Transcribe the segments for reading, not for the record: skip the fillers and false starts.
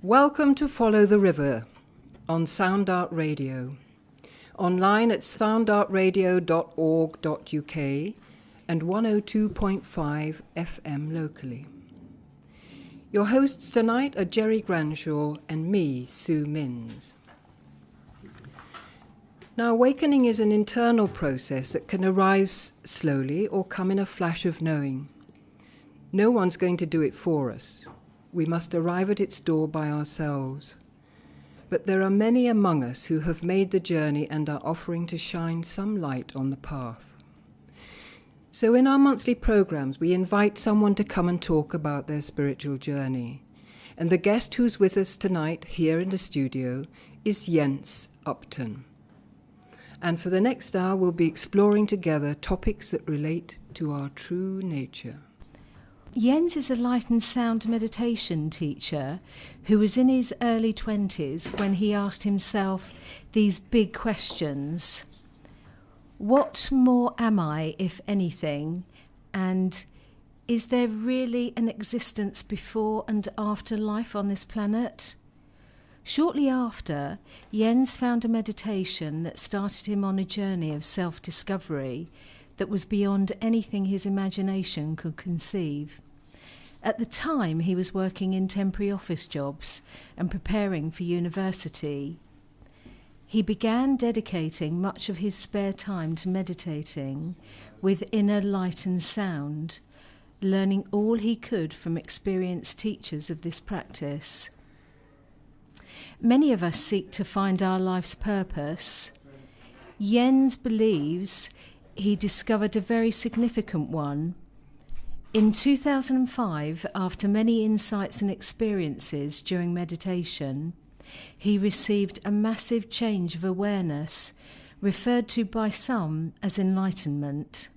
Welcome to Follow the River on Sound Art Radio, online at soundartradio.org.uk and 102.5 FM locally. Your hosts tonight are Jerry Granshaw and me, Sue Minns. Now, awakening is an internal process that can arrive slowly or come in a flash of knowing. No one's going to do it for us. We must arrive at its door by ourselves. But there are many among us who have made the journey and are offering to shine some light on the path. So in our monthly programs, we invite someone to come and talk about their spiritual journey. And the guest who's with us tonight here in the studio is Jens Upton. And for the next hour, we'll be exploring together topics that relate to our true nature. Jens is a light and sound meditation teacher who was in his early 20s when he asked himself these big questions. What more am I, if anything? And is there really an existence before and after life on this planet? Shortly after, Jens found a meditation that started him on a journey of self-discovery that was beyond anything his imagination could conceive. At the time, he was working in temporary office jobs and preparing for university. He began dedicating much of his spare time to meditating with inner light and sound, learning all he could from experienced teachers of this practice. Many of us seek to find our life's purpose. Jens believes he discovered a very significant one. In 2005, after many insights and experiences during meditation, he received a massive change of awareness, referred to by some as enlightenment.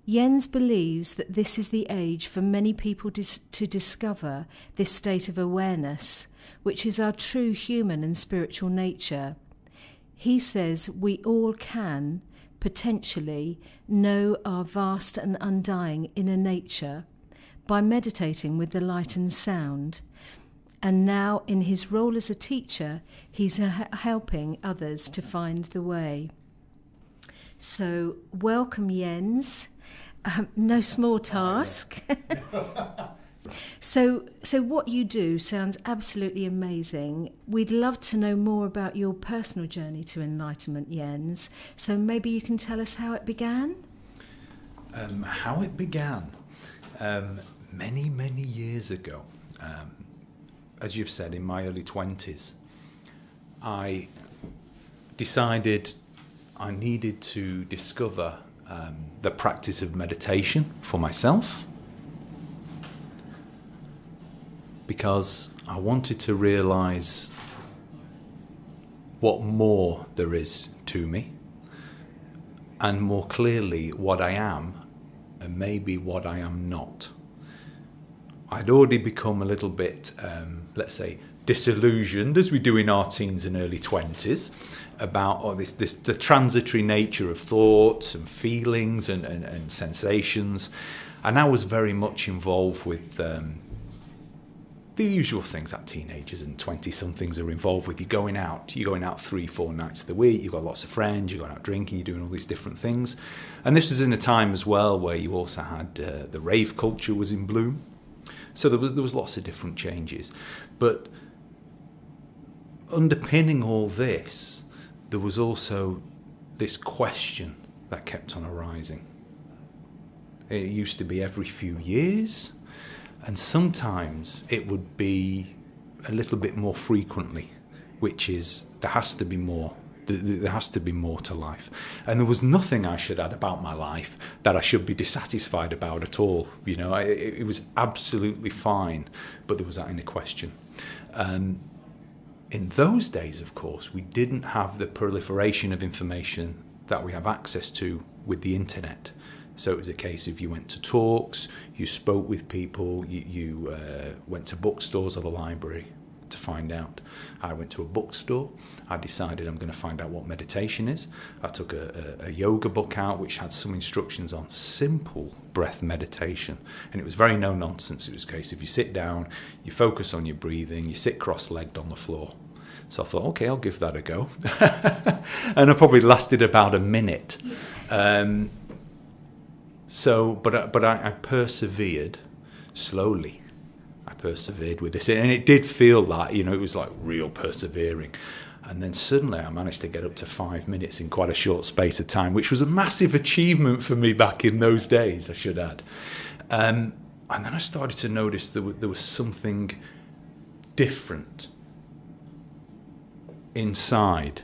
Jens believes that this is the age for many people to discover this state of awareness, which is our true human and spiritual nature. He says we all can, potentially, know our vast and undying inner nature by meditating with the light and sound. And now, in his role as a teacher, he's helping others to find the way. So, welcome, Jens. No small task. So what you do sounds absolutely amazing. We'd love to know more about your personal journey to enlightenment, Jens. So maybe you can tell us how it began? How it began? Many, many years ago. As you've said, in my early 20s, I decided I needed to discover the practice of meditation for myself, because I wanted to realise what more there is to me, and more clearly what I am and maybe what I am not. I'd already become a little bit, let's say, disillusioned, as we do in our teens and early 20s, about the transitory nature of thoughts and feelings and sensations. And I was very much involved with the usual things that teenagers and 20-somethings are involved with. You're going out 3-4 nights of the week, you've got lots of friends, you're going out drinking, you're doing all these different things. And this was in a time as well where you also had the rave culture was in bloom. So there was lots of different changes. But underpinning all this, there was also this question that kept on arising. It used to be every few years, and sometimes it would be a little bit more frequently, which is there has to be more. There has to be more to life. And there was nothing I should add about my life that I should be dissatisfied about at all. You know, it was absolutely fine, but there was that inner question. In those days, of course, we didn't have the proliferation of information that we have access to with the internet. So it was a case of you went to talks, you spoke with people, you went to bookstores or the library. to find out. I went to a bookstore. I decided I'm going to find out what meditation is. I took a yoga book out which had some instructions on simple breath meditation, and it was very no nonsense. It was a case if you sit down, you focus on your breathing, you sit cross-legged on the floor. So I thought, okay, I'll give that a go. And I probably lasted about a minute. But I persevered slowly. I persevered with this, and it did feel like, it was like real persevering. And then suddenly I managed to get up to 5 minutes in quite a short space of time, which was a massive achievement for me back in those days, I should add. And then I started to notice there was something different inside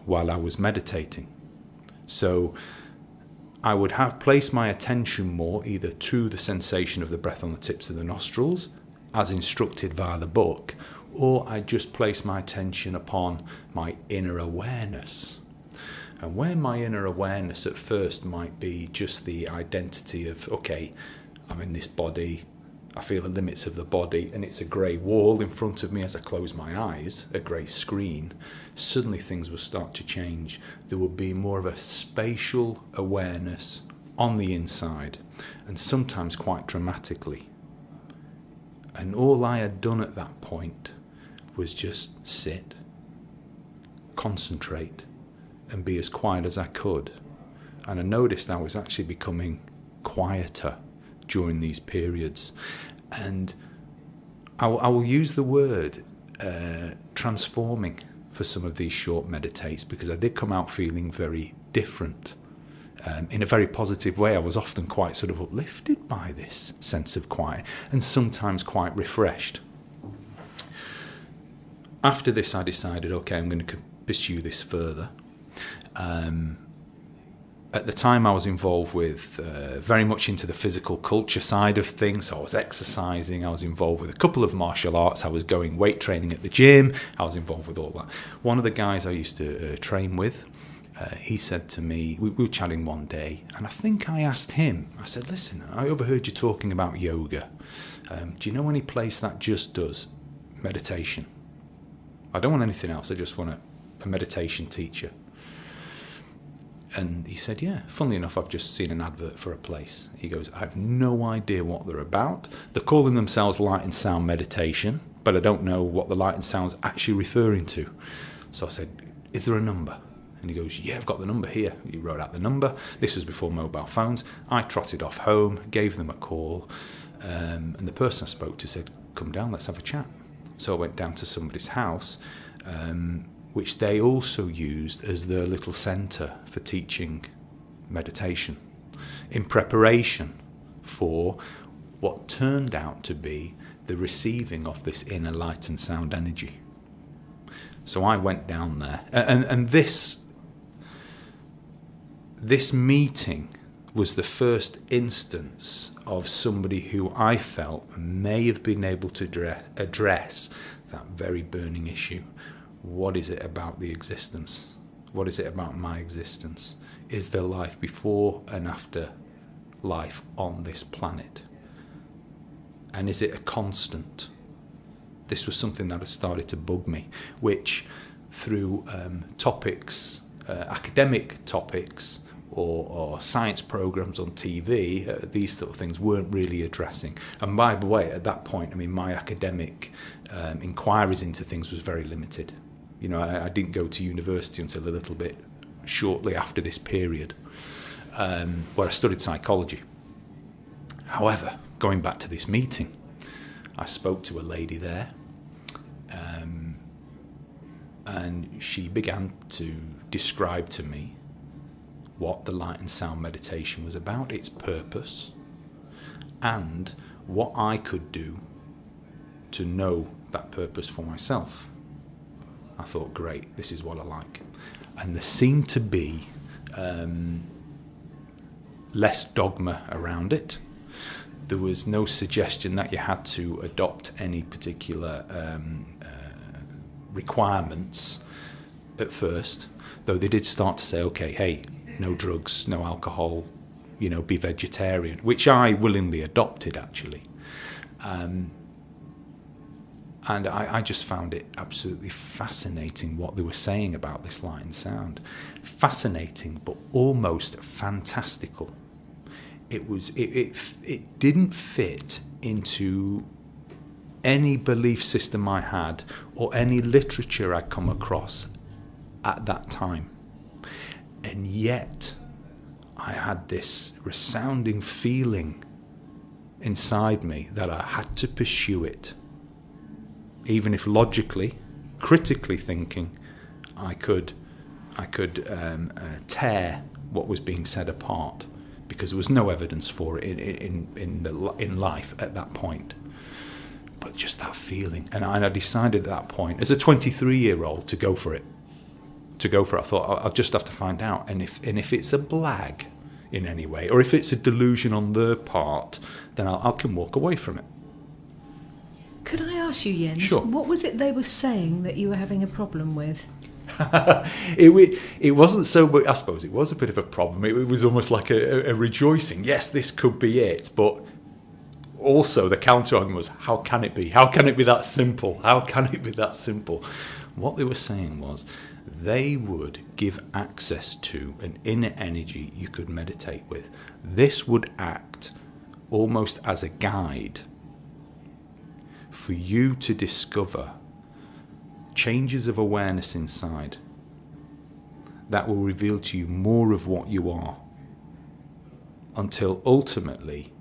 while I was meditating. So I would have placed my attention more either to the sensation of the breath on the tips of the nostrils, as instructed via the book, or I just place my attention upon my inner awareness. And where my inner awareness at first might be just the identity of, okay, I'm in this body, I feel the limits of the body, and it's a grey wall in front of me as I close my eyes, a grey screen, suddenly things will start to change. There will be more of a spatial awareness on the inside, and sometimes quite dramatically. And all I had done at that point was just sit, concentrate, and be as quiet as I could. And I noticed I was actually becoming quieter during these periods. And I will use the word transforming for some of these short meditates, because I did come out feeling very different. In a very positive way. I was often quite sort of uplifted by this sense of quiet, and sometimes quite refreshed. After this, I decided, okay, I'm going to pursue this further. At the time, I was involved with very much into the physical culture side of things. So I was exercising, I was involved with a couple of martial arts, I was going weight training at the gym, I was involved with all that. One of the guys I used to train with, he said to me, we were chatting one day, and I think I asked him, I said, listen, I overheard you talking about yoga. Do you know any place that just does meditation? I don't want anything else, I just want a meditation teacher. And he said, yeah, funnily enough, I've just seen an advert for a place. He goes, I have no idea what they're about. They're calling themselves light and sound meditation, but I don't know what the light and sound's actually referring to. So I said, is there a number? And he goes, yeah, I've got the number here. He wrote out the number. This was before mobile phones. I trotted off home, gave them a call, and the person I spoke to said, come down, let's have a chat. So I went down to somebody's house, which they also used as their little centre for teaching meditation, in preparation for what turned out to be the receiving of this inner light and sound energy. So I went down there, and this meeting was the first instance of somebody who I felt may have been able to address that very burning issue. What is it about the existence? What is it about my existence? Is there life before and after life on this planet? And is it a constant? This was something that had started to bug me, which through topics, academic topics, or science programs on TV, these sort of things weren't really addressing. And by the way, at that point, I mean, my academic inquiries into things was very limited. You know, I didn't go to university until a little bit shortly after this period, where I studied psychology. However, going back to this meeting, I spoke to a lady there, and she began to describe to me what the light and sound meditation was about, its purpose, and what I could do to know that purpose for myself. I thought, great, this is what I like. And there seemed to be less dogma around it. There was no suggestion that you had to adopt any particular requirements at first, though they did start to say, okay, hey, no drugs, no alcohol, you know, be vegetarian, which I willingly adopted, actually. And I just found it absolutely fascinating what they were saying about this light and sound. Fascinating, but almost fantastical. It didn't fit into any belief system I had or any literature I'd come across at that time. And yet I had this resounding feeling inside me that I had to pursue it. Even if logically, critically thinking, I could tear what was being said apart, because there was no evidence for it in life at that point. But just that feeling, and I decided at that point, as a 23-year-old, to go for it. I thought I'll just have to find out, and if it's a blag in any way, or if it's a delusion on their part, then I can walk away from it. Could I ask you, Jens, Sure. what was it they were saying that you were having a problem with? It wasn't so, but I suppose it was a bit of a problem. It was almost like a rejoicing. Yes, this could be it, but also the counter argument was, how can it be? How can it be that simple? How can it be that simple? What they were saying was, they would give access to an inner energy you could meditate with. This would act almost as a guide for you to discover changes of awareness inside that will reveal to you more of what you are, until ultimately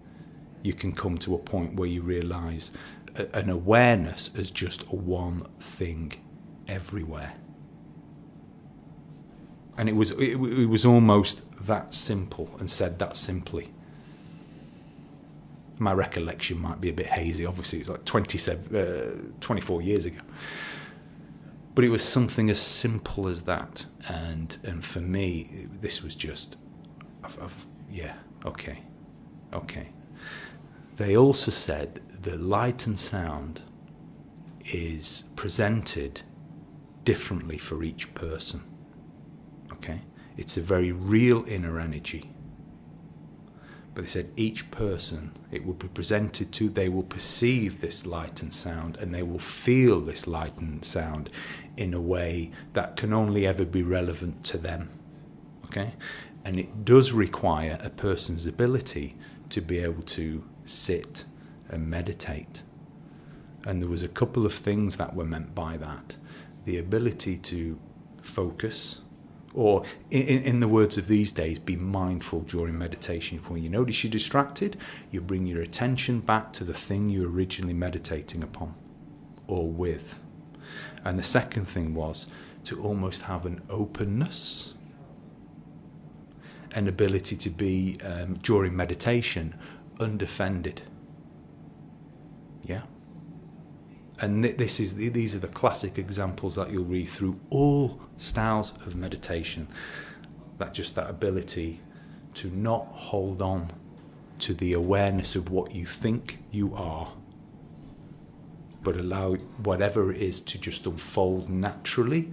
you can come to a point where you realize an awareness as just one thing everywhere. And it was almost that simple, and said that simply. My recollection might be a bit hazy. Obviously, it was like 24 years ago. But it was something as simple as that. And for me, this was just, okay. They also said that light and sound is presented differently for each person. Okay? It's a very real inner energy. But they said each person, it will be presented to, they will perceive this light and sound, and they will feel this light and sound in a way that can only ever be relevant to them. Okay? And it does require a person's ability to be able to sit and meditate. And there was a couple of things that were meant by that. The ability to focus, or in the words of these days, be mindful during meditation. When you notice you're distracted, you bring your attention back to the thing you're originally meditating upon or with. And the second thing was to almost have an openness, an ability to be, during meditation, undefended. Yeah? And these are the classic examples that you'll read through all styles of meditation. That ability to not hold on to the awareness of what you think you are, but allow whatever it is to just unfold naturally.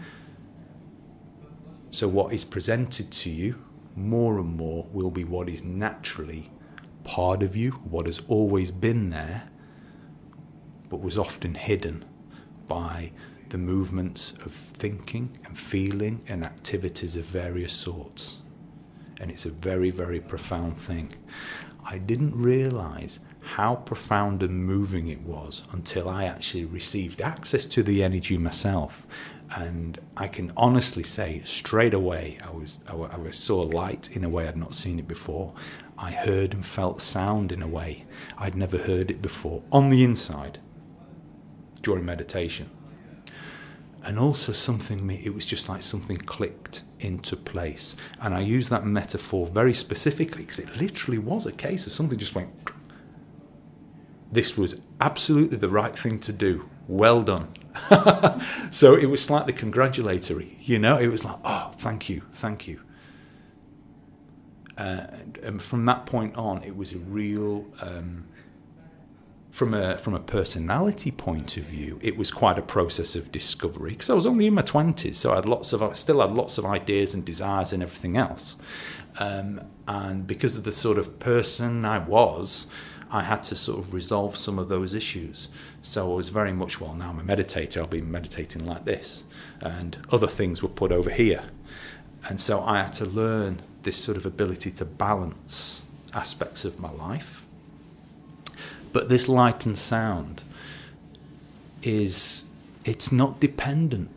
So what is presented to you more and more will be what is naturally part of you, what has always been there, but was often hidden by the movements of thinking and feeling and activities of various sorts. And it's a very, very profound thing. I didn't realise how profound and moving it was until I actually received access to the energy myself. And I can honestly say straight away, I saw light in a way I'd not seen it before. I heard and felt sound in a way I'd never heard it before, on the inside, during meditation. And also it was just like something clicked into place. And I use that metaphor very specifically because it literally was a case of something just went, this was absolutely the right thing to do. Well done. So it was slightly congratulatory, it was like, oh, thank you. And from that point on, it was a real, from a personality point of view, it was quite a process of discovery, because I was only in my 20s, so I still had lots of ideas and desires and everything else. And because of the sort of person I was, I had to sort of resolve some of those issues. So I was very much, well, now I'm a meditator, I'll be meditating like this, and other things were put over here. And so I had to learn this sort of ability to balance aspects of my life. But this light and sound it's not dependent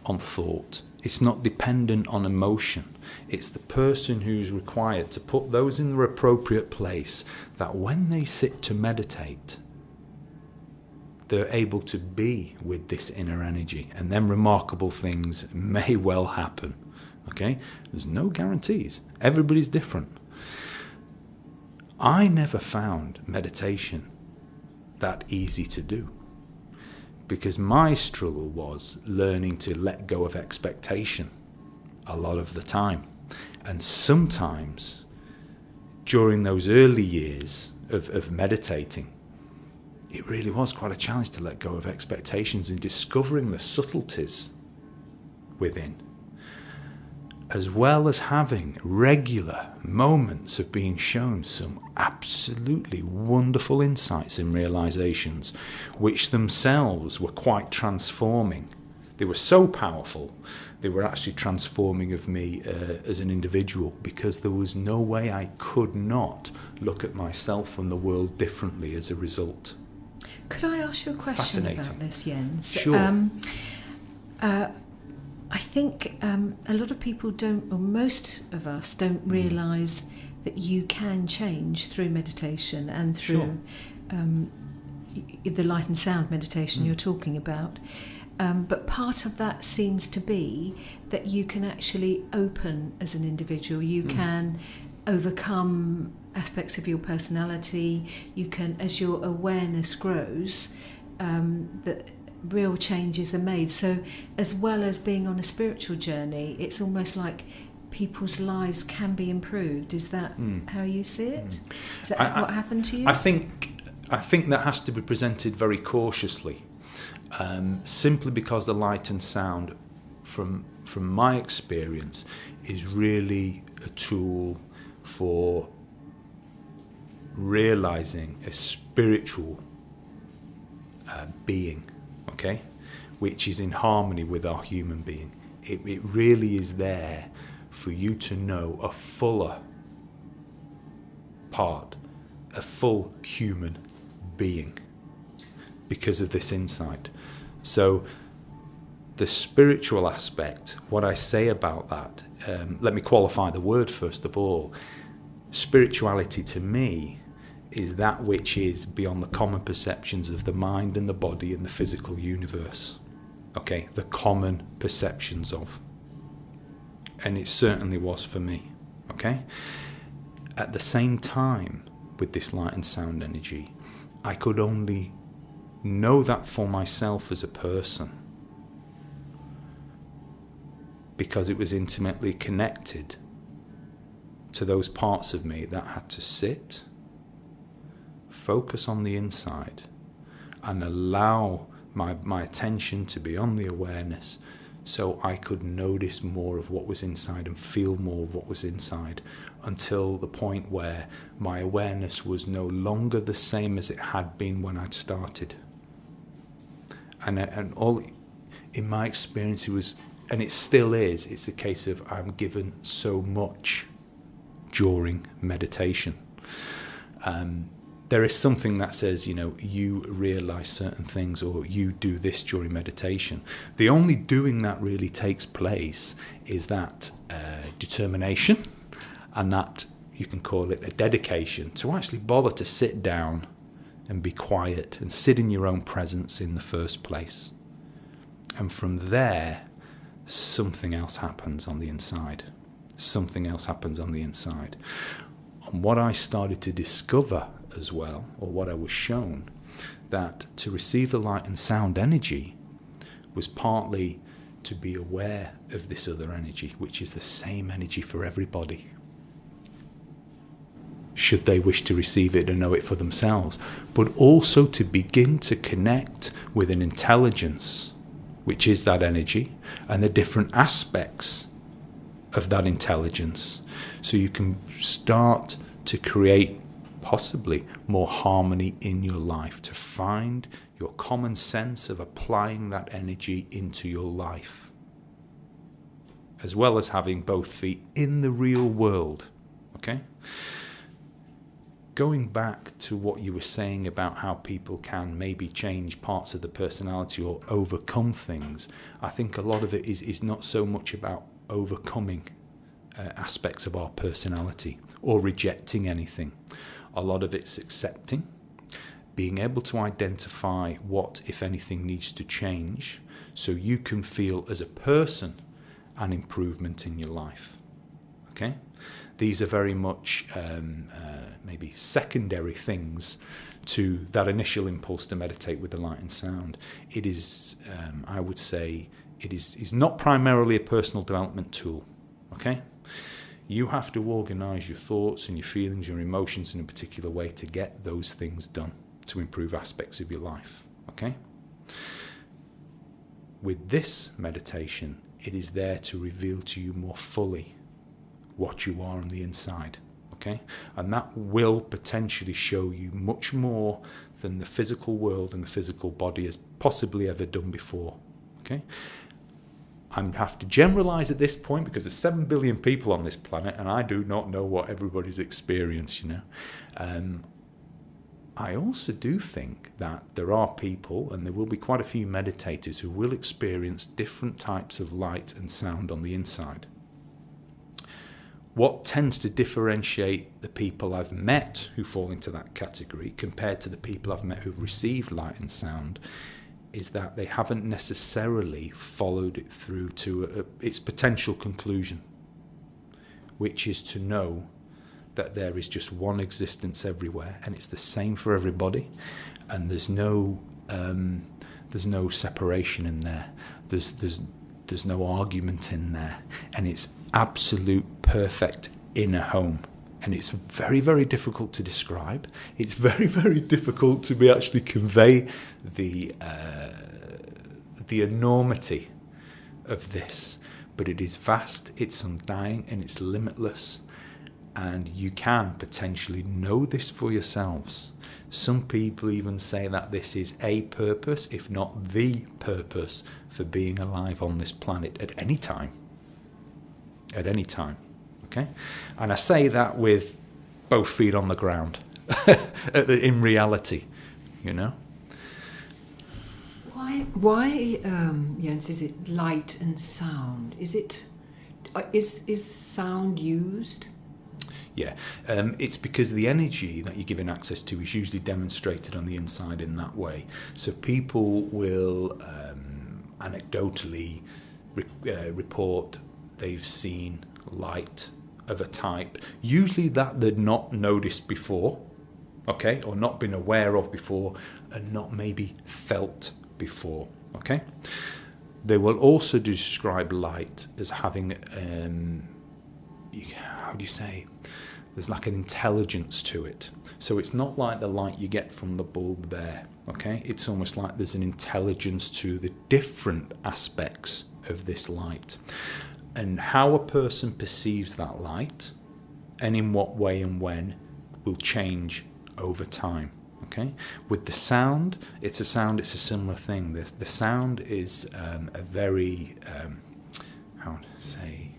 on thought. It's not dependent on emotion. It's the person who's required to put those in their appropriate place, that when they sit to meditate, they're able to be with this inner energy, and then remarkable things may well happen. Okay? There's no guarantees. Everybody's different. I never found meditation that easy to do, because my struggle was learning to let go of expectation a lot of the time. And sometimes during those early years of meditating, it really was quite a challenge to let go of expectations and discovering the subtleties within, as well as having regular moments of being shown some absolutely wonderful insights and realizations, which themselves were quite transforming. They were so powerful, they were actually transforming of me as an individual, because there was no way I could not look at myself and the world differently as a result. Could I ask you a question about this, Jens? Sure. I think a lot of people don't, or most of us don't realise that you can change through meditation and through the light and sound meditation you're talking about. But part of that seems to be that you can actually open as an individual. You can overcome aspects of your personality. You can, as your awareness grows, that real changes are made. So as well as being on a spiritual journey, it's almost like people's lives can be improved. Is that how you see it? Is that what happened to you? I think that has to be presented very cautiously, simply because the light and sound, from my experience, is really a tool for realizing a spiritual being, okay, which is in harmony with our human being. It really is there for you to know a fuller part, a full human being, because of this insight. So the spiritual aspect, what I say about that, let me qualify the word first of all. Spirituality to me is that which is beyond the common perceptions of the mind and the body and the physical universe. Okay, the common perceptions of. And it certainly was for me. Okay? At the same time, with this light and sound energy, I could only know that for myself as a person, because it was intimately connected to those parts of me that had to sit, focus on the inside, and allow my attention to be on the awareness, so I could notice more of what was inside and feel more of what was inside, until the point where my awareness was no longer the same as it had been when I'd started. And all, in my experience, it was, and it still is, it's a case of I'm given so much during meditation. There is something that says, you realize certain things, or you do this during meditation. The only doing that really takes place is that determination, and that you can call it a dedication to actually bother to sit down and be quiet and sit in your own presence in the first place. And from there, something else happens on the inside. Something else happens on the inside. And what I started to discover as well, or what I was shown, that to receive the light and sound energy was partly to be aware of this other energy, which is the same energy for everybody, should they wish to receive it and know it for themselves, but also to begin to connect with an intelligence, which is that energy, and the different aspects of that intelligence, so you can start to create possibly more harmony in your life, to find your common sense of applying that energy into your life, as well as having both feet in the real world. Okay? Going back to what you were saying about how people can maybe change parts of the personality or overcome things, I think a lot of it is not so much about overcoming aspects of our personality or rejecting anything. A lot of it's accepting, being able to identify what, if anything, needs to change so you can feel as a person an improvement in your life. Okay? These are very much maybe secondary things to that initial impulse to meditate with the light and sound. It is, I would say, it is not primarily a personal development tool. Okay? You have to organise your thoughts and your feelings, your emotions in a particular way to get those things done, to improve aspects of your life. Okay? With this meditation, it is there to reveal to you more fully what you are on the inside. Okay? And that will potentially show you much more than the physical world and the physical body has possibly ever done before. Okay? I have to generalise at this point because there's 7 billion people on this planet and I do not know what everybody's experienced, you know. I also do think that there are people, and there will be quite a few meditators, who will experience different types of light and sound on the inside. What tends to differentiate the people I've met who fall into that category compared to the people I've met who've received light and sound is that they haven't necessarily followed it through to its potential conclusion, which is to know that there is just one existence everywhere and it's the same for everybody, and there's no separation in there, there's no argument in there, and it's absolute perfect inner home. And it's very, very difficult to describe. It's very, very difficult to be actually convey the enormity of this. But it is vast, it's undying, and it's limitless. And you can potentially know this for yourselves. Some people even say that this is a purpose, if not the purpose, for being alive on this planet at any time. At any time. Okay, and I say that with both feet on the ground, in reality, you know. Why, Jens? Is it light and sound? Is sound used? Yeah, it's because the energy that you're given access to is usually demonstrated on the inside in that way. So people will anecdotally report they've seen light of a type, usually that they'd not noticed before, okay, or not been aware of before, and not maybe felt before, okay. They will also describe light as having, how do you say, there's like an intelligence to it. So it's not like the light you get from the bulb there, okay. It's almost like there's an intelligence to the different aspects of this light. And how a person perceives that light, and in what way and when, will change over time. Okay. With the sound, it's a similar thing. The sound is a very, how to say,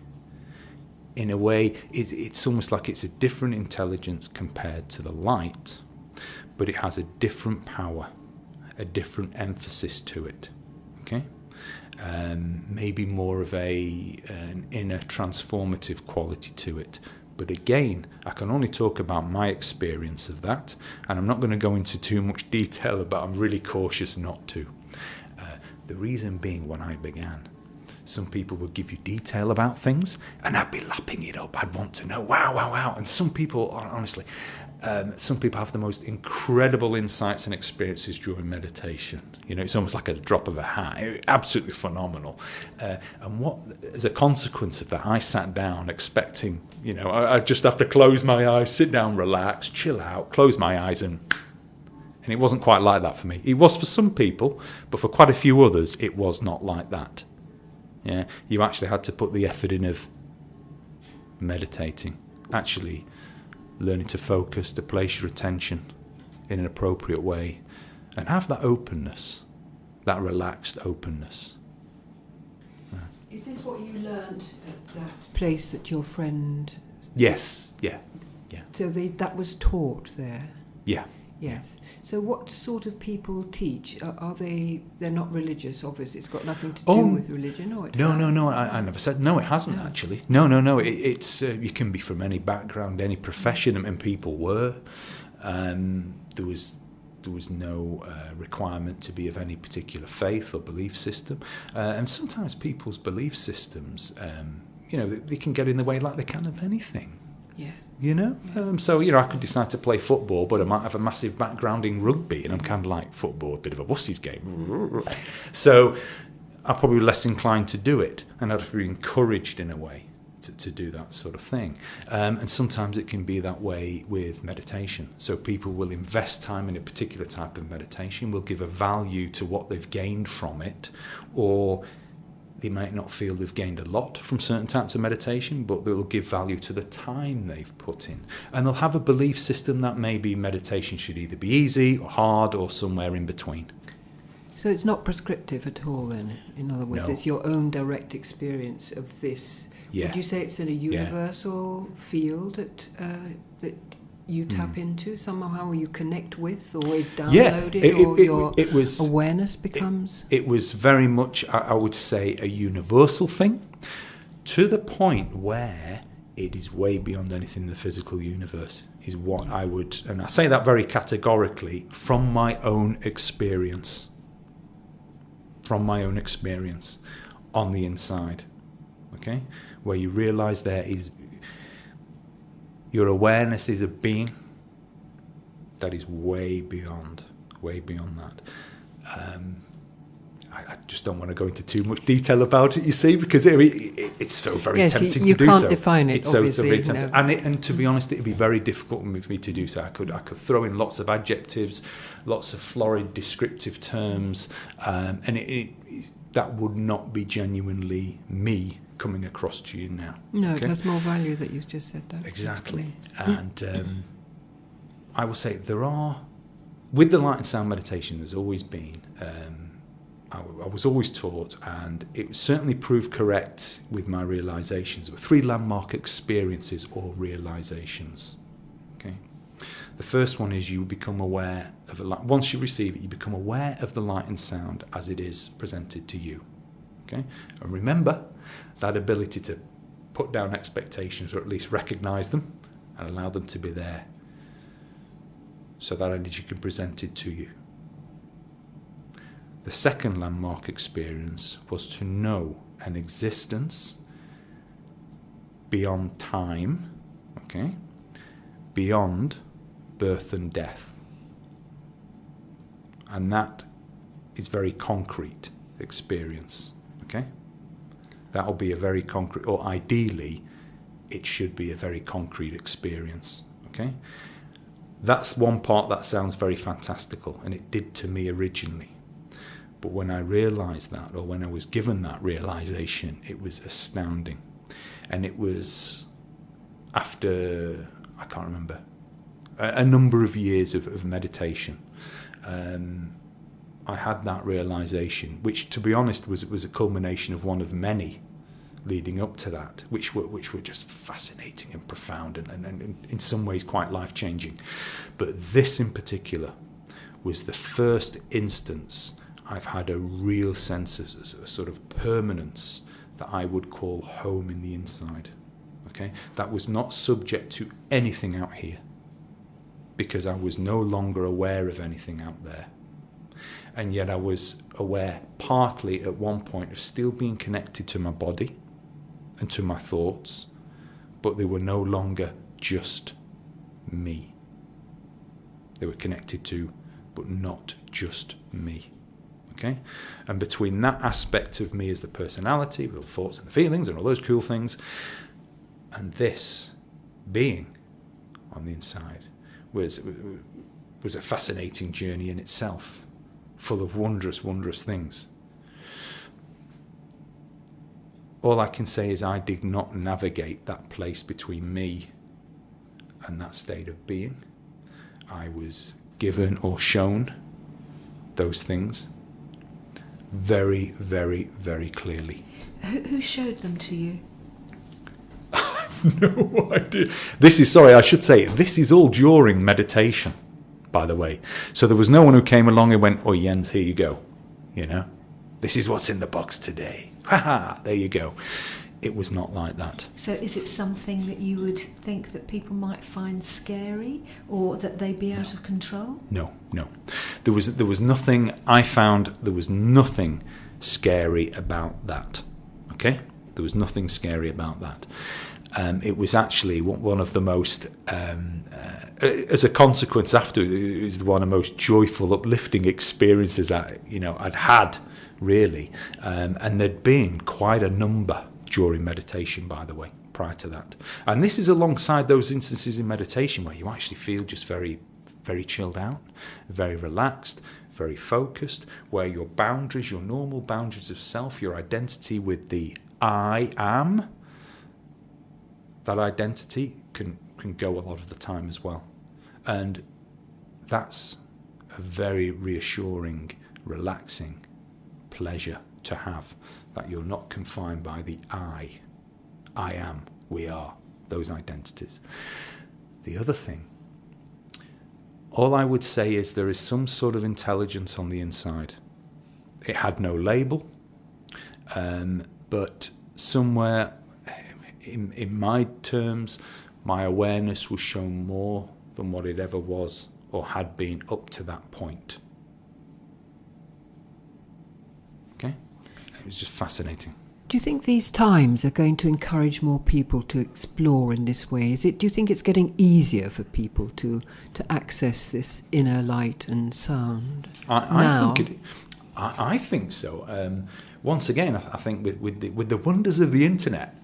in a way, it's almost like it's a different intelligence compared to the light, but it has a different power, a different emphasis to it. Okay. Maybe more of an inner transformative quality to it. But again, I can only talk about my experience of that, and I'm not going to go into too much detail about it. I'm really cautious not to. The reason being, when I began, some people would give you detail about things, and I'd be lapping it up. I'd want to know, wow. And some people, honestly, some people have the most incredible insights and experiences during meditation. You know, it's almost like a drop of a hat. Absolutely phenomenal. And what, as a consequence of that, I sat down expecting, you know, I just have to close my eyes, sit down, relax, chill out, close my eyes, and it wasn't quite like that for me. It was for some people, but for quite a few others, it was not like that. Yeah, you actually had to put the effort in of meditating, actually learning to focus, to place your attention in an appropriate way, and have that openness, that relaxed openness. Is this what you learned at that place that your friend... Yes, yeah. So that was taught there? Yeah. Yes. So what sort of people teach? They're not religious, obviously. It's got nothing to do with religion, or it No. I never said... No, it hasn't, actually. No. It's you can be from any background, any profession, and people were. There was no requirement to be of any particular faith or belief system. And sometimes people's belief systems, they can get in the way like they can of anything. Yeah. So I could decide to play football, but I might have a massive background in rugby, and I'm kind of like, football, a bit of a wussies game. So I'm probably less inclined to do it, and I'd have to be encouraged in a way to do that sort of thing. And sometimes it can be that way with meditation. So people will invest time in a particular type of meditation, will give a value to what they've gained from it, or they might not feel they've gained a lot from certain types of meditation, but they'll give value to the time they've put in. And they'll have a belief system that maybe meditation should either be easy or hard or somewhere in between. So it's not prescriptive at all then? In other words, No. It's your own direct experience of this. Yeah. Would you say it's in a universal field that you tap into somehow, or you connect with, always download it, was awareness becomes? It was very much, I would say, a universal thing, to the point where it is way beyond anything in the physical universe, is what I would, and I say that very categorically, from my own experience on the inside, okay? Where you realise there is, your awareness is a being that is way beyond that. I just don't want to go into too much detail about it, you see, because it's so very tempting to do so. You can't define it, it's so obviously. very tempting. And to be honest, it would be very difficult with me to do so. I could throw in lots of adjectives, lots of florid descriptive terms, and that would not be genuinely me coming across to you now. No, okay? It has more value that you've just said that. Exactly. And I will say there are, with the light and sound meditation, there's always been, I was always taught, and it certainly proved correct with my realizations. There were 3 landmark experiences or realizations. Okay. The first one is you become aware of once you receive it, you become aware of the light and sound as it is presented to you. Okay. And remember that ability to put down expectations, or at least recognize them and allow them to be there, so that energy can present it to you. The second landmark experience was to know an existence beyond time, okay, beyond birth and death. And that is very concrete experience, okay? That'll be a very concrete, or ideally, it should be a very concrete experience, okay? That's one part that sounds very fantastical, and it did to me originally. But when I realised that, or when I was given that realisation, it was astounding. And it was after, I can't remember, a number of years of meditation. I had that realisation, which, to be honest, was a culmination of one of many leading up to that, which were just fascinating and profound and in some ways quite life-changing. But this in particular was the first instance I've had a real sense of a sort of permanence that I would call home in the inside. Okay, that was not subject to anything out here, because I was no longer aware of anything out there. And yet I was aware, partly at one point, of still being connected to my body and to my thoughts, but they were no longer just me. They were connected to, but not just me. Okay? And between that aspect of me as the personality, with all the thoughts and the feelings and all those cool things, and this being on the inside was a fascinating journey in itself, full of wondrous, wondrous things. All I can say is I did not navigate that place between me and that state of being. I was given or shown those things very, very, very clearly. Who showed them to you? No idea. This is all during meditation, by the way. So there was no one who came along and went, "Oh, Jens, here you go. You know, this is what's in the box today. Ha, there you go." It was not like that. So is it something that you would think that people might find scary, or that they'd be out of control? No. There was nothing, I found there was nothing scary about that. Okay? There was nothing scary about that. It was actually one of the most, as a consequence after, it was one of the most joyful, uplifting experiences I'd had, really. And there'd been quite a number during meditation, by the way, prior to that. And this is alongside those instances in meditation where you actually feel just very, very chilled out, very relaxed, very focused, where your boundaries, your normal boundaries of self, your identity with the I am, that identity can go a lot of the time as well. And that's a very reassuring, relaxing pleasure to have, that you're not confined by the I am, we are, those identities. The other thing, all I would say is there is some sort of intelligence on the inside. It had no label, but somewhere in my terms, my awareness was shown more than what it ever was or had been up to that point. Okay? It was just fascinating. Do you think these times are going to encourage more people to explore in this way? Do you think it's getting easier for people to access this inner light and sound now? I think so. Once again, I think with the wonders of the internet,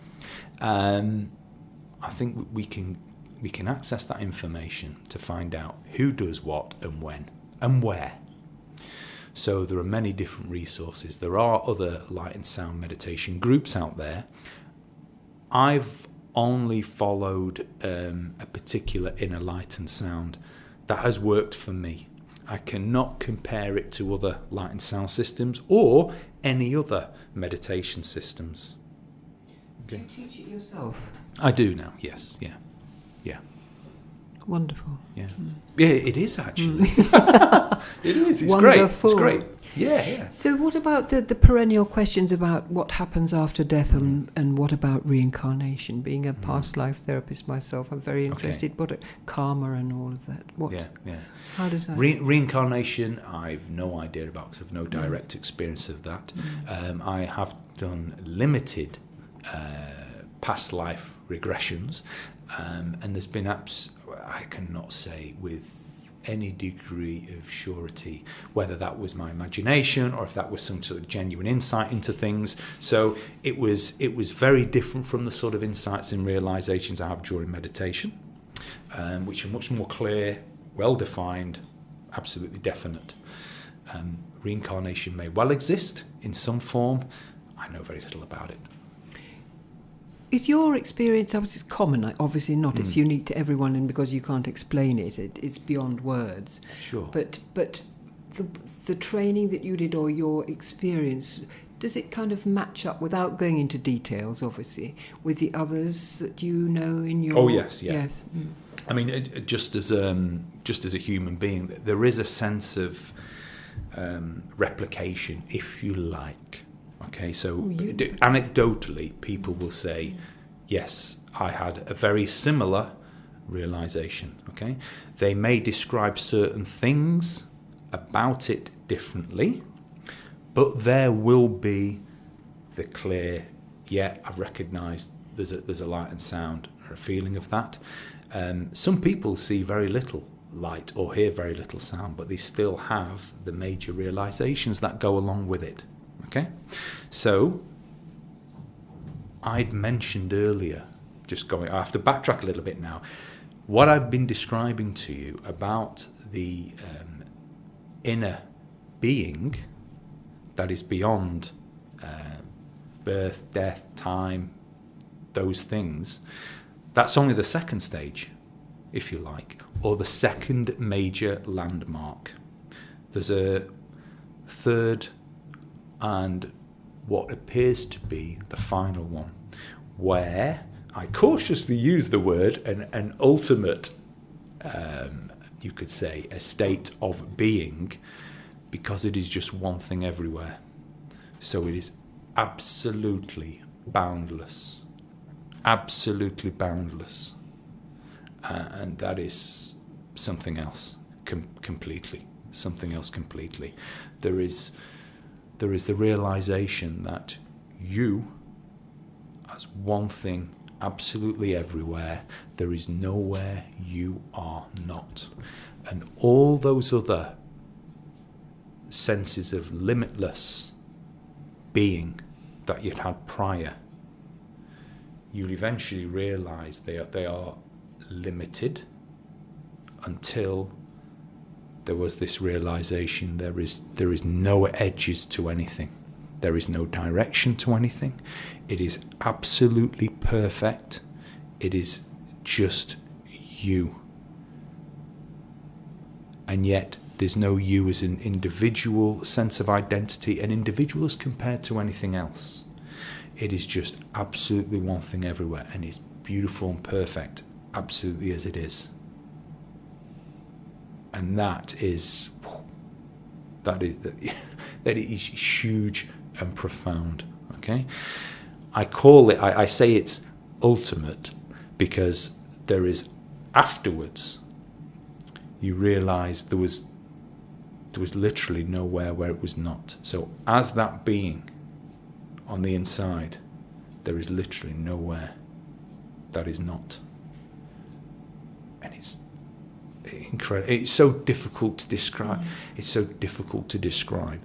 I think we can access that information to find out who does what and when and where. So there are many different resources. There are other light and sound meditation groups out there. I've only followed a particular inner light and sound that has worked for me. I cannot compare it to other light and sound systems or any other meditation systems. Okay. Do you teach it yourself? I do now, yes, yeah. Wonderful. Yeah, yeah, it is actually. It is. It's wonderful. Great. It's great. Yeah. So what about the perennial questions about what happens after death and what about reincarnation? Being a past life therapist myself, I'm very interested. What karma and all of that. Yeah. How does that? Reincarnation, I've no idea about because I've no direct experience of that. I have done limited past life regressions, and there's been I cannot say with any degree of surety whether that was my imagination or if that was some sort of genuine insight into things. So it was very different from the sort of insights and realizations I have during meditation, which are much more clear, well defined, absolutely definite. Reincarnation may well exist in some form. I know very little about it. Is your experience, obviously it's common, obviously not, it's unique to everyone, and because you can't explain it, it's beyond words. Sure. But the training that you did or your experience, does it kind of match up, without going into details obviously, with the others that you know in your... Oh yes, yeah. Yes. I mean, just as a human being, there is a sense of replication, if you like. Okay, so anecdotally, people will say, yes, I had a very similar realization. Okay, they may describe certain things about it differently, but there will be the clear, I've recognised there's a light and sound or a feeling of that. Some people see very little light or hear very little sound, but they still have the major realizations that go along with it. Okay, so I'd mentioned earlier, I have to backtrack a little bit now, what I've been describing to you about the inner being that is beyond birth, death, time, those things. That's only the second stage. if you like, or the second major landmark. There's a third and what appears to be the final one, where I cautiously use the word an ultimate, you could say, a state of being, because it is just one thing everywhere. So it is absolutely boundless. Absolutely boundless. And that is something else completely. Something else completely. There is the realization that you, as one thing absolutely everywhere, there is nowhere you are not. And all those other senses of limitless being that you'd had prior, you'll eventually realize they are limited, until there was this realization there is no edges to anything. There is no direction to anything. It is absolutely perfect. It is just you. And yet there's no you as an individual sense of identity, an individual as compared to anything else. It is just absolutely one thing everywhere, and it's beautiful and perfect, absolutely as it is. And that is huge and profound. Okay, I say it's ultimate because there is afterwards. You realise there was literally nowhere where it was not. So as that being on the inside, there is literally nowhere that is not. And it's incredible. It's so difficult to describe. It's so difficult to describe.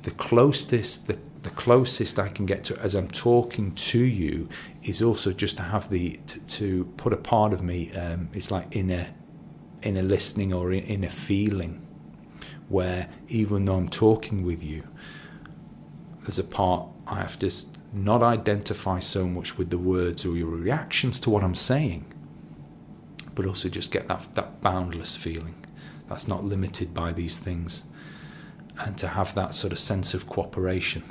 The closest I can get to as I'm talking to you is also just to have to put a part of me. It's like in a listening or in a feeling, where even though I'm talking with you, there's a part I have to not identify so much with the words or your reactions to what I'm saying, but also just get that boundless feeling that's not limited by these things, and to have that sort of sense of cooperation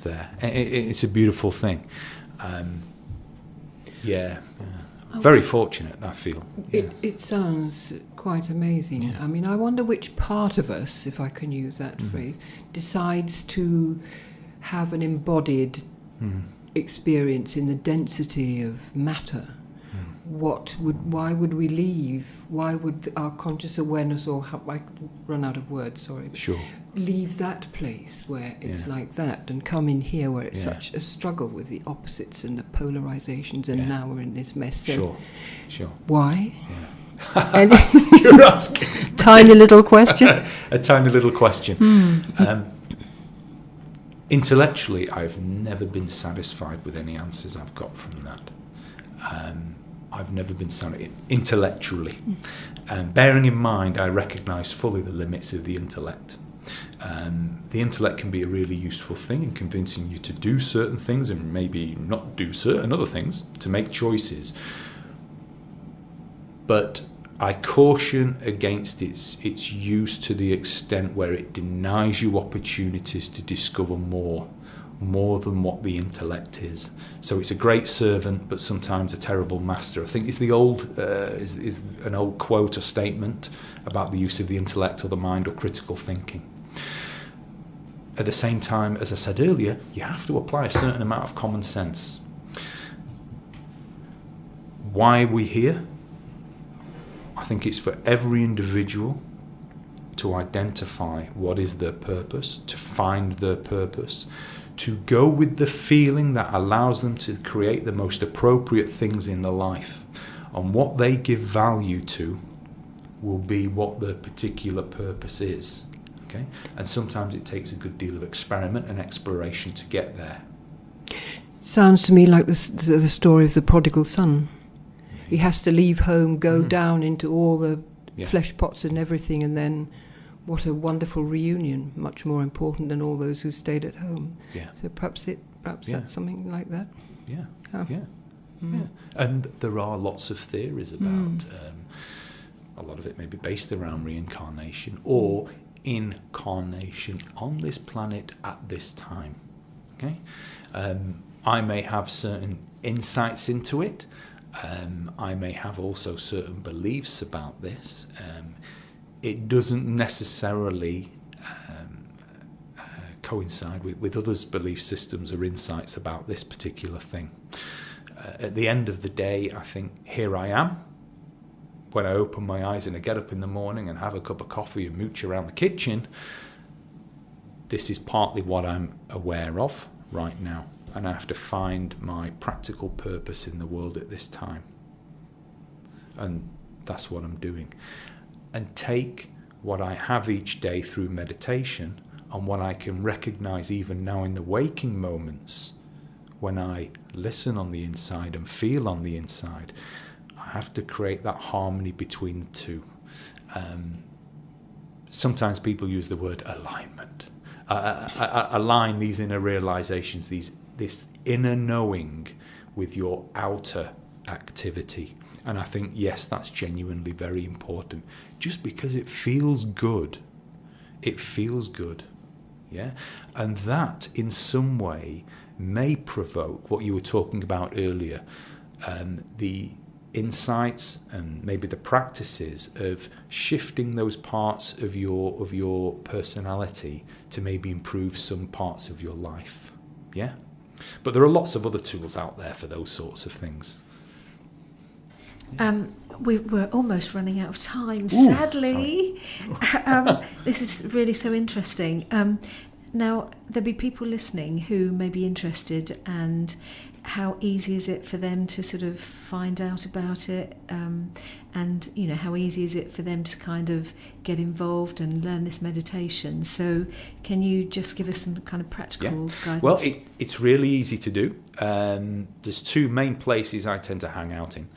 there. It's a beautiful thing. Very fortunate, I feel. Yeah. It sounds quite amazing. Yeah. I mean, I wonder which part of us, if I can use that phrase, decides to have an embodied experience in the density of matter. Why would we leave? Why would our conscious awareness, I run out of words, sorry. Sure. Leave that place where it's like that and come in here where it's such a struggle with the opposites and the polarizations, and now we're in this mess. So Sure. Why? Yeah. You're asking. Tiny little question. A tiny little question. Intellectually, I've never been satisfied with any answers I've got from that. I've never been satisfied intellectually. Bearing in mind, I recognise fully the limits of the intellect. The intellect can be a really useful thing in convincing you to do certain things and maybe not do certain other things, to make choices. But I caution against its use to the extent where it denies you opportunities to discover more than what the intellect is. So it's a great servant, but sometimes a terrible master. I think it's the old is an old quote or statement about the use of the intellect or the mind or critical thinking. At the same time, as I said earlier, you have to apply a certain amount of common sense. Why are we here? I think it's for every individual to identify what is their purpose, to find their purpose, to go with the feeling that allows them to create the most appropriate things in their life. And what they give value to will be what their particular purpose is. Okay? And sometimes it takes a good deal of experiment and exploration to get there. Sounds to me like the story of the prodigal son. He has to leave home, go down into all the flesh pots and everything, and then what a wonderful reunion, much more important than all those who stayed at home. Yeah. So perhaps that's something like that. Yeah. Yeah. And there are lots of theories about, a lot of it may be based around reincarnation or incarnation on this planet at this time. Okay, I may have certain insights into it. I may have also certain beliefs about this. It doesn't necessarily coincide with others' belief systems or insights about this particular thing. At the end of the day, I think here I am. When I open my eyes and I get up in the morning and have a cup of coffee and mooch around the kitchen, this is partly what I'm aware of right now. And I have to find my practical purpose in the world at this time. And that's what I'm doing. And take what I have each day through meditation and what I can recognize even now in the waking moments when I listen on the inside and feel on the inside. I have to create that harmony between the two. Sometimes people use the word alignment. Align these inner realizations, this inner knowing with your outer activity. And I think, yes, that's genuinely very important. Just because it feels good, yeah? And that, in some way, may provoke what you were talking about earlier, the insights and maybe the practices of shifting those parts of your personality to maybe improve some parts of your life. Yeah? But there are lots of other tools out there for those sorts of things. We're almost running out of time, Ooh, sadly. This is really so interesting. Now, there'll be people listening who may be interested, and how easy is it for them to sort of find out about it? And, you know, how easy is it for them to kind of get involved and learn this meditation? So can you just give us some kind of practical guidance? Well, it's really easy to do. There's two main places I tend to hang out in.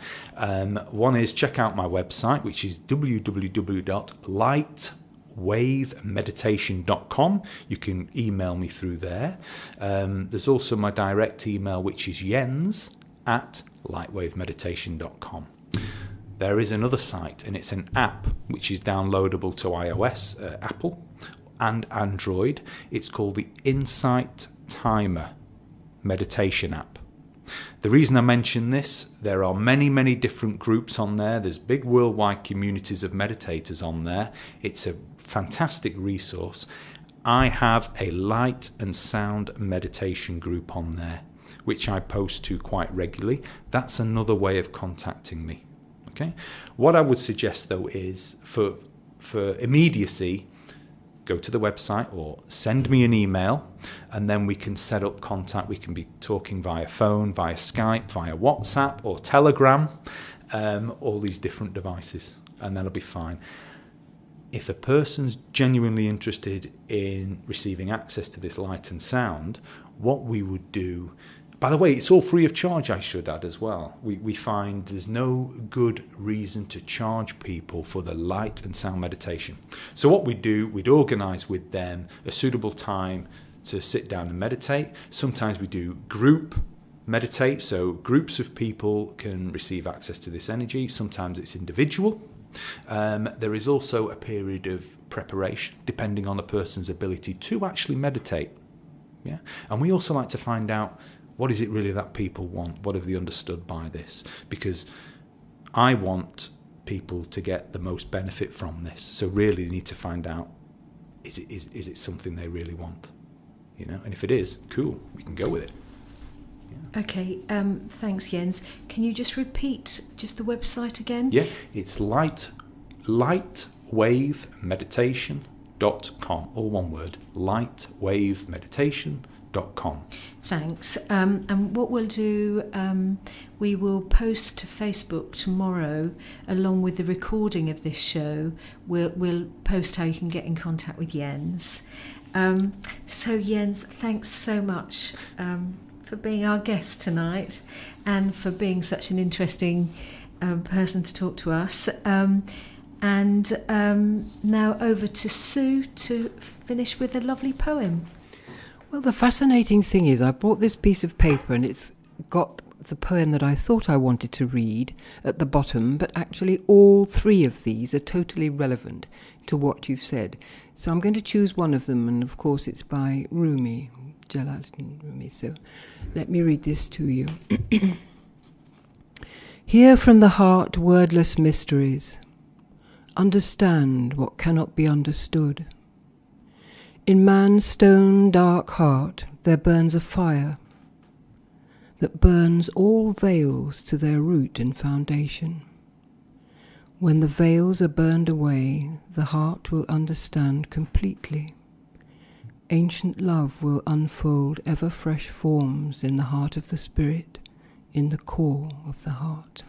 One is check out my website, which is www.lightwavemeditation.com. You can email me through there. There's also my direct email, which is jens@lightwavemeditation.com. There is another site, and it's an app which is downloadable to iOS, Apple, and Android. It's called the Insight Timer meditation app. The reason I mention this, there are many, many different groups on there. There's big worldwide communities of meditators on there. It's a fantastic resource. I have a light and sound meditation group on there, which I post to quite regularly. That's another way of contacting me. Okay. What I would suggest, though, is for immediacy, go to the website or send me an email, and then we can set up contact. We can be talking via phone, via Skype, via WhatsApp or Telegram, all these different devices, and that'll be fine. If a person's genuinely interested in receiving access to this light and sound, what we would do, by the way, it's all free of charge, I should add as well. We find there's no good reason to charge people for the light and sound meditation. So what we do, we'd organise with them a suitable time to sit down and meditate. Sometimes we do group meditate, so groups of people can receive access to this energy. Sometimes it's individual. There is also a period of preparation, depending on the person's ability to actually meditate. Yeah, and we also like to find out, what is it really that people want? What have they understood by this? Because I want people to get the most benefit from this. So really, you need to find out, is it something they really want? You know, and if it is, cool, we can go with it. Yeah. Okay, thanks, Jens. Can you just repeat just the website again? Yeah, it's lightwavemeditation.com, all one word, lightwavemeditation.com. Thanks. And what we'll do, we will post to Facebook tomorrow, along with the recording of this show. We'll post how you can get in contact with Jens. So Jens, thanks so much for being our guest tonight, and for being such an interesting person to talk to us. And now over to Sue to finish with a lovely poem. Well, the fascinating thing is I bought this piece of paper and it's got the poem that I thought I wanted to read at the bottom, but actually all three of these are totally relevant to what you've said. So I'm going to choose one of them, and of course it's by Rumi, Jalaluddin Rumi. So let me read this to you. Hear from the heart wordless mysteries. Understand what cannot be understood. In man's stone dark heart there burns a fire that burns all veils to their root and foundation. When the veils are burned away, the heart will understand completely. Ancient love will unfold ever fresh forms in the heart of the spirit, in the core of the heart.